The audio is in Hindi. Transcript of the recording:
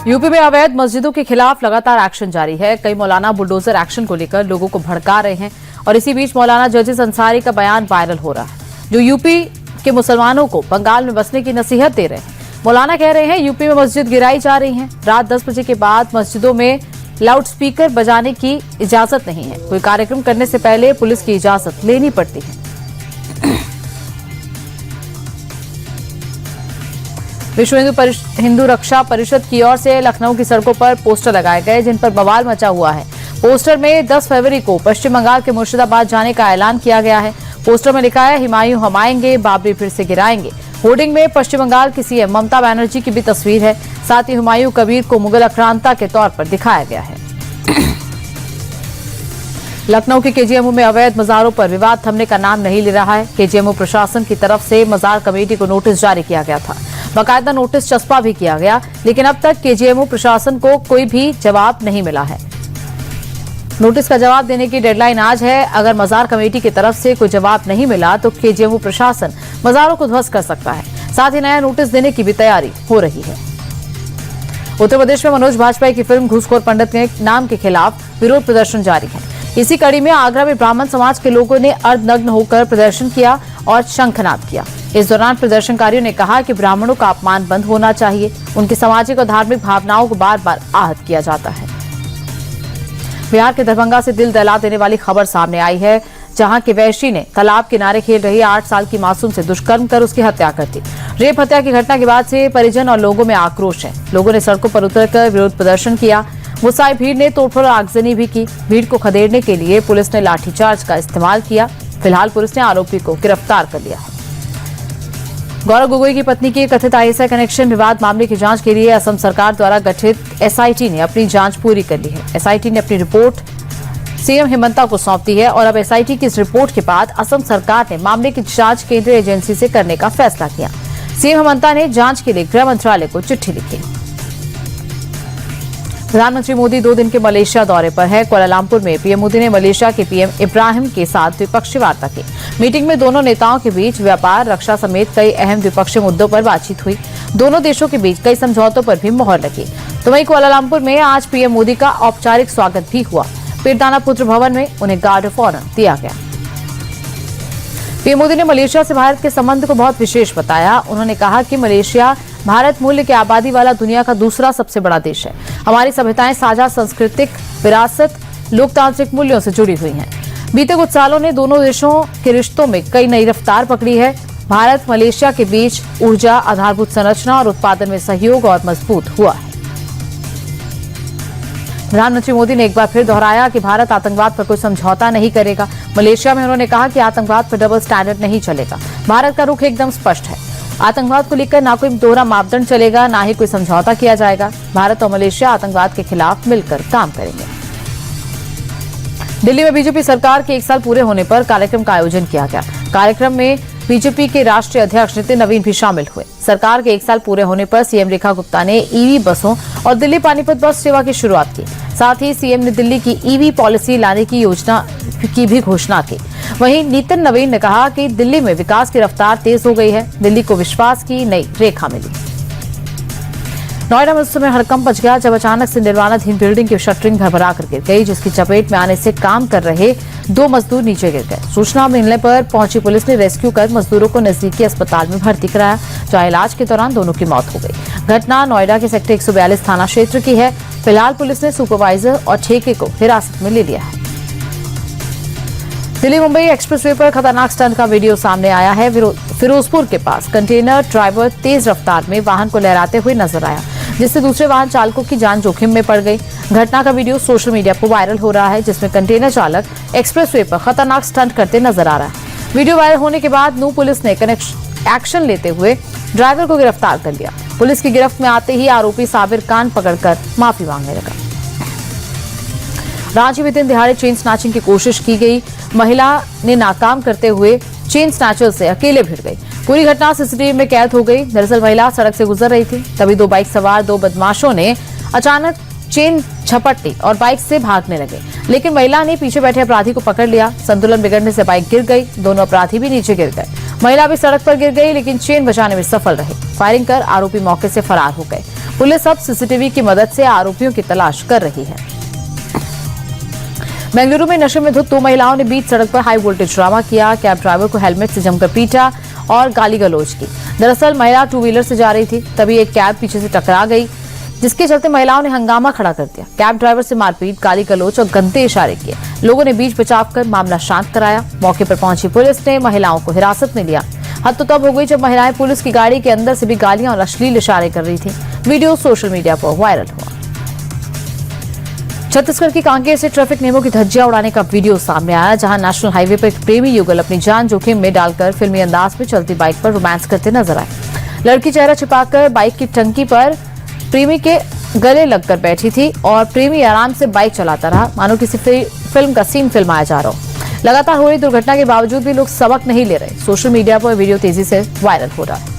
यूपी में अवैध मस्जिदों के खिलाफ लगातार एक्शन जारी है। कई मौलाना बुलडोजर एक्शन को लेकर लोगों को भड़का रहे हैं और इसी बीच मौलाना जजीज अंसारी का बयान वायरल हो रहा है, जो यूपी के मुसलमानों को बंगाल में बसने की नसीहत दे रहे हैं। मौलाना कह रहे हैं यूपी में मस्जिद गिराई जा रही है। रात 10 बजे के बाद मस्जिदों में लाउडस्पीकर बजाने की इजाजत नहीं है। कोई कार्यक्रम करने से पहले पुलिस की इजाजत लेनी पड़ती है। विश्व हिंदू रक्षा परिषद की ओर से लखनऊ की सड़कों पर पोस्टर लगाए गए, जिन पर बवाल मचा हुआ है। पोस्टर में 10 फरवरी को पश्चिम बंगाल के मुर्शिदाबाद जाने का ऐलान किया गया है। पोस्टर में लिखा है, हुमायूं हम आएंगे, बाबरी फिर से गिराएंगे। होर्डिंग में पश्चिम बंगाल की सीएम ममता बनर्जी की भी तस्वीर है। साथ ही हुमायूं कबीर को मुगल आक्रांता के तौर पर दिखाया गया है। लखनऊ के केजीएमओ में अवैध मजारों पर विवाद थमने का नाम नहीं ले रहा है। केजीएमओ प्रशासन की तरफ से मजार कमेटी को नोटिस जारी किया गया था। बाकायदा नोटिस चस्पा भी किया गया, लेकिन अब तक केजीएमओ प्रशासन को कोई भी जवाब नहीं मिला है। नोटिस का जवाब देने की डेडलाइन आज है। अगर मजार कमेटी की तरफ से कोई जवाब नहीं मिला तो केजीएमओ प्रशासन मजारों को ध्वस्त कर सकता है। साथ ही नया नोटिस देने की भी तैयारी हो रही है। उत्तर प्रदेश में मनोज बाजपेयी की फिल्म घूसखोर पंडित के नाम के खिलाफ विरोध प्रदर्शन जारी है। इसी कड़ी में आगरा में ब्राह्मण समाज के लोगों ने अर्धनग्न होकर प्रदर्शन किया और शंखनाद किया। इस दौरान प्रदर्शनकारियों ने कहा कि ब्राह्मणों का अपमान बंद होना चाहिए। उनकी सामाजिक और धार्मिक भावनाओं को बार बार आहत किया जाता है। बिहार के दरभंगा से दिल दहला देने वाली खबर सामने आई है, जहां की वैशी ने तालाब किनारे खेल रही 8 साल की मासूम से दुष्कर्म कर उसकी हत्या कर दी। रेप हत्या की घटना के बाद से परिजन और लोगों में आक्रोश है। लोगों ने सड़कों पर उतरकर विरोध प्रदर्शन किया। गुस्साई भीड़ ने तोड़फोड़ और आगजनी भी की। भीड़ को खदेड़ने के लिए पुलिस ने लाठीचार्ज का इस्तेमाल किया। फिलहाल पुलिस ने आरोपी को गिरफ्तार कर लिया है। गौरव गोगोई की पत्नी के कथित आईएसआई कनेक्शन विवाद मामले की जांच के लिए असम सरकार द्वारा गठित एसआईटी ने अपनी जांच पूरी कर ली है। एसआईटी ने अपनी रिपोर्ट सीएम हेमंता को सौंप दी है और अब एसआईटी की इस रिपोर्ट के बाद असम सरकार ने मामले की जांच केंद्रीय एजेंसी से करने का फैसला किया। सीएम हेमंता ने जांच के लिए गृह मंत्रालय को चिट्ठी लिखी। प्रधानमंत्री मोदी 2 दिन के मलेशिया दौरे पर है। कुआलालंपुर में पीएम मोदी ने मलेशिया के पीएम इब्राहिम के साथ द्विपक्षीय वार्ता की। मीटिंग में दोनों नेताओं के बीच व्यापार, रक्षा समेत कई अहम द्विपक्षीय मुद्दों पर बातचीत हुई। दोनों देशों के बीच कई समझौतों पर भी मुहर लगी। तो वहीं कुआलालंपुर में आज पीएम मोदी का औपचारिक स्वागत भी हुआ। पीरदाना पुत्र भवन में उन्हें गार्ड ऑफ ऑनर दिया गया। पीएम मोदी ने मलेशिया से भारत के संबंध को बहुत विशेष बताया। उन्होंने कहा कि मलेशिया भारत मूल्य की आबादी वाला दुनिया का दूसरा सबसे बड़ा देश है। हमारी सभ्यताएं साझा सांस्कृतिक विरासत, लोकतांत्रिक मूल्यों से जुड़ी हुई हैं। बीते कुछ सालों ने दोनों देशों के रिश्तों में कई नई रफ्तार पकड़ी है। भारत मलेशिया के बीच ऊर्जा, आधारभूत संरचना और उत्पादन में सहयोग और मजबूत हुआ है। प्रधानमंत्री मोदी ने एक बार फिर दोहराया कि भारत आतंकवाद पर कोई समझौता नहीं करेगा। मलेशिया में उन्होंने कहा कि आतंकवाद पर डबल स्टैंडर्ड नहीं चलेगा। भारत का रुख एकदम स्पष्ट है। आतंकवाद को लेकर ना कोई दोहरा मापदंड चलेगा, ना ही कोई समझौता किया जाएगा। भारत और मलेशिया आतंकवाद के खिलाफ मिलकर काम करेंगे। दिल्ली में बीजेपी सरकार के 1 साल पूरे होने पर कार्यक्रम का आयोजन किया गया। कार्यक्रम में बीजेपी के राष्ट्रीय अध्यक्ष नितिन नवीन भी शामिल हुए। सरकार के 1 साल पूरे होने पर सीएम रेखा गुप्ता ने ईवी बसों और दिल्ली पानीपत बस सेवा की शुरुआत की। साथ ही सीएम ने दिल्ली की ईवी पॉलिसी लाने की योजना की भी घोषणा की। वहीं नितिन नवीन ने कहा कि दिल्ली में विकास की रफ्तार तेज हो गई है। दिल्ली को विश्वास की नई रेखा मिली। नोएडा में उस समय हड़कंप मच गया जब अचानक से निर्माणाधीन बिल्डिंग की शटरिंग भरभरा कर गिर गई, जिसकी चपेट में आने से काम कर रहे 2 मजदूर नीचे गिर गए। सूचना मिलने पर पहुंची पुलिस ने रेस्क्यू कर मजदूरों को नजदीकी अस्पताल में भर्ती कराया, जहां इलाज के दौरान दोनों की मौत हो गई। घटना नोएडा के सेक्टर 142 थाना क्षेत्र की है। फिलहाल पुलिस ने सुपरवाइजर और ठेके को हिरासत में ले लिया है। दिल्ली मुंबई एक्सप्रेसवे पर खतरनाक स्टंट का वीडियो सामने आया है। फिरोजपुर के पास कंटेनर ड्राइवर तेज रफ्तार में वाहन को लहराते हुए नजर आया, जिससे दूसरे वाहन चालकों की जान जोखिम में पड़ गई। घटना का वीडियो सोशल मीडिया पर वायरल हो रहा है, जिसमें कंटेनर चालक एक्सप्रेसवे पर खतरनाक स्टंट करते नजर आ रहा है। वीडियो वायरल होने के बाद नू पुलिस ने एक्शन लेते हुए ड्राइवर को गिरफ्तार कर लिया। पुलिस की गिरफ्त में आते ही आरोपी साबिर कान पकड़कर माफी मांगने लगा। रांची में दिन दिहाड़े चेन स्नैचिंग की कोशिश की गई। महिला ने नाकाम करते हुए चेन स्नैचर से अकेले भिड़ गई। पूरी घटना सीसीटीवी में कैद हो गई। दरअसल महिला सड़क से गुजर रही थी, तभी 2 बाइक सवार 2 बदमाशों ने अचानक चेन झपट ली और बाइक से भागने लगे, लेकिन महिला ने पीछे बैठे अपराधी को पकड़ लिया। संतुलन बिगड़ने से बाइक गिर गई। दोनों अपराधी भी नीचे गिर गए। महिला भी सड़क पर गिर गई, लेकिन चेन बचाने में सफल रहे। फायरिंग कर आरोपी मौके से फरार हो गए। पुलिस अब सीसीटीवी की मदद से आरोपियों की तलाश कर रही है। बेंगलुरु में नशे में धुत 2 महिलाओं ने बीच सड़क पर हाई वोल्टेज ड्रामा किया। कैब ड्राइवर को हेलमेट से जमकर पीटा और गाली गलौज की। दरअसल महिला 2 व्हीलर से जा रही थी, तभी एक कैब पीछे से टकरा गई, जिसके चलते महिलाओं ने हंगामा खड़ा कर दिया। कैब ड्राइवर से मारपीट, गाली गलौज और गंदे इशारे किए। लोगों ने बीच बचाव कर मामला शांत कराया। मौके पर पहुंची पुलिस ने महिलाओं को हिरासत में लिया। हद तो तब हो गई जब महिलाएं पुलिस की गाड़ी के अंदर से भी गालियां और अश्लील इशारे कर रही थी। वीडियो सोशल मीडिया पर वायरल हुआ। छत्तीसगढ़ की कांकेर से ट्रैफिक नियमों की धज्जियां उड़ाने का वीडियो सामने आया, जहां नेशनल हाईवे पर एक प्रेमी युगल अपनी जान जोखिम में डालकर फिल्मी अंदाज में चलती बाइक पर रोमांस करते नजर आए। लड़की चेहरा छिपाकर बाइक की टंकी पर प्रेमी के गले लगकर बैठी थी और प्रेमी आराम से बाइक चलाता रहा, मानो किसी फिल्म का सीन फिल्माया जा रहा हो। लगातार हो रही दुर्घटना के बावजूद भी लोग सबक नहीं ले रहे। सोशल मीडिया पर वीडियो तेजी से वायरल हो रहा है।